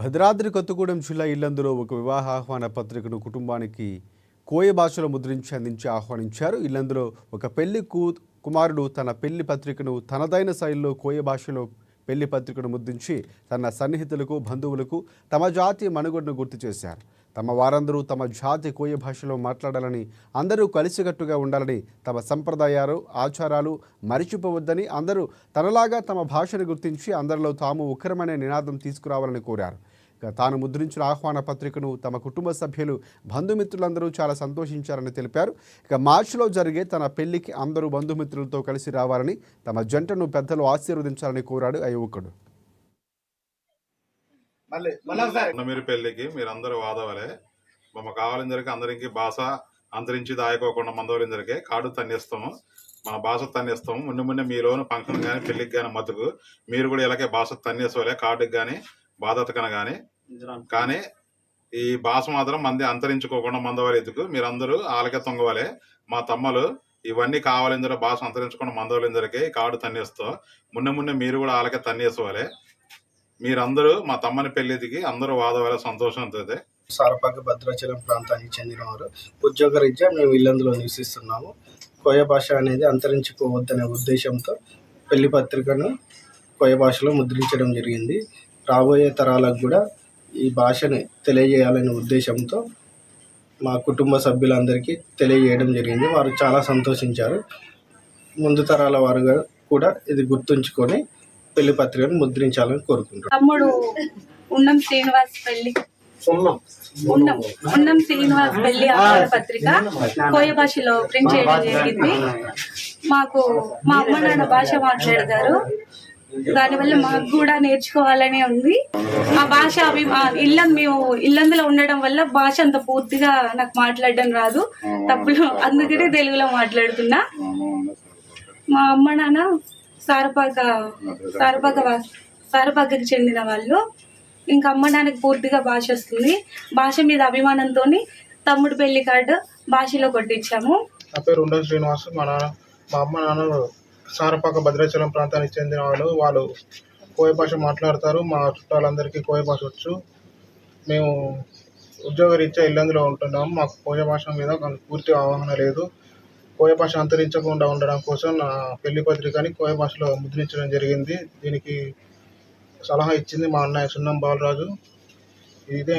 భద్రాద్రి కొత్తగూడెం జిల్లా ఇల్లందులో ఒక వివాహ ఆహ్వాన పత్రికను కుటుంబానికి కోయ భాషలో ముద్రించి అందించి ఆహ్వానించారు. ఇల్లందులో ఒక పెళ్లి కుమారుడు తన పెళ్లి పత్రికను తనదైన శైలిలో కోయ భాషలో పెళ్లి పత్రికను ముద్రించి తన సన్నిహితులకు బంధువులకు తమ జాతి మనుగడను గుర్తు చేశారు. తమ వారందరూ తమ జాతి కోయ భాషలో మాట్లాడాలని, అందరూ కలిసికట్టుగా ఉండాలని, తమ సంప్రదాయాలు ఆచారాలు మరిచిపోవద్దని, అందరూ తనలాగా తమ భాషను గుర్తించి అందరిలో తాము ఉక్కరమనే నినాదం తీసుకురావాలని కోరారు. తాను ముద్రించిన ఆహ్వాన పత్రికను తమ కుటుంబ సభ్యులు బంధుమిత్రులందరూ చాలా సంతోషించారని తెలిపారు. మార్చిలో జరిగే తన పెళ్లికి అందరూ బంధుమిత్రులతో కలిసి రావాలని, తమ జంటను పెద్దలు ఆశీర్వదించాలని కోరాడు ఆ యువకుడు. మీరు పెళ్లికి మీరందరూ వాదవలే మమ్మ కావాలందరికీ అందరికి భాష అంతరించి దాయకోకుండా మందవలిందరికీ కాడు తన్నిస్తాము, మన భాష తన్నిస్తాము. ముందు మీలోను ఫంక్షన్ కానీ పెళ్లికి కానీ మతుకు మీరు కూడా ఇలాగే భాష తన్నేసుకోలే కార్డుకి కానీ బాధతకన కానీ ఈ భాష మాత్రం మంది అంతరించుకోకుండా మందవాలి ఎదుకు మీరందరూ ఆలకే తొంగవాలి. మా తమ్మలు ఇవన్నీ కావాలిందరూ భాష అంతరించుకుండా మందవలిందరికీ కాడు తన్నేస్తా మున్న మీరు కూడా ఆలకే తన్నేసుకోవాలి. మీరందరూ మా తమ్మని పెళ్లిదికి అందరూ వాదవేళ సంతోషం అవుతుంది. సారపాక భద్రాచలం ప్రాంతానికి చెందినవారు ఉద్యోగరీత్యా మేము ఇల్లందులో నివసిస్తున్నాము. కోయ భాష అనేది అంతరించిపోవద్దనే ఉద్దేశంతో పెళ్లి పత్రికను కోయ భాషలో ముద్రించడం జరిగింది. రాబోయే తరాలకు కూడా ఈ భాషని తెలియజేయాలనే ఉద్దేశంతో మా కుటుంబ సభ్యులందరికీ తెలియజేయడం జరిగింది. వారు చాలా సంతోషించారు. ముందు తరాల వారుగా కూడా ఇది గుర్తుంచుకొని పెళ్లి పత్రికను ముద్రించాలని కోరుకుంటున్నాను. తమ్ముడు ఉన్నం శ్రీనివాస్ పెళ్లి ఉన్నం శ్రీనివాస్ పెళ్లి ఆహ్వాన పత్రిక కోయ భాషలో ప్రింట్ చేయడం జరిగింది. మాకు మా అమ్మ నాన్న భాష మాట్లాడతారు, దానివల్ల మాకు కూడా నేర్చుకోవాలని ఉంది. మా భాష మేము ఇల్లందులో ఉండడం వల్ల భాష అంత పూర్తిగా నాకు మాట్లాడడం రాదు, తప్పులు, అందుకనే తెలుగులో మాట్లాడుతున్నా. మా అమ్మ నాన్న సారపాకకి చెందిన వాళ్ళు. ఇంకా అమ్మ నాన్నకి పూర్తిగా భాష వస్తుంది. భాష మీద అభిమానంతో తమ్ముడు పెళ్లి కార్డు భాషలో కొట్టించాము. నా పేరు ఉండ శ్రీనివాస్. మా అమ్మ నాన్న సారపాక భద్రాచలం ప్రాంతానికి చెందిన వాళ్ళు కోయ భాష మాట్లాడతారు. మా చుట్టాలందరికీ కోయ భాష వచ్చు. మేము ఉద్యోగరీత్యా ఇల్లందులో ఉంటున్నాము. మాకు కోయ భాష మీద పూర్తి అవగాహన లేదు. కోయ భాష అంతరించకుండా ఉండడం కోసం నా పెళ్లి పత్రికని కోయ భాషలో ముద్రించడం జరిగింది. దీనికి సలహా ఇచ్చింది మా అన్నయ్య సున్నం బాలరాజు. ఇదే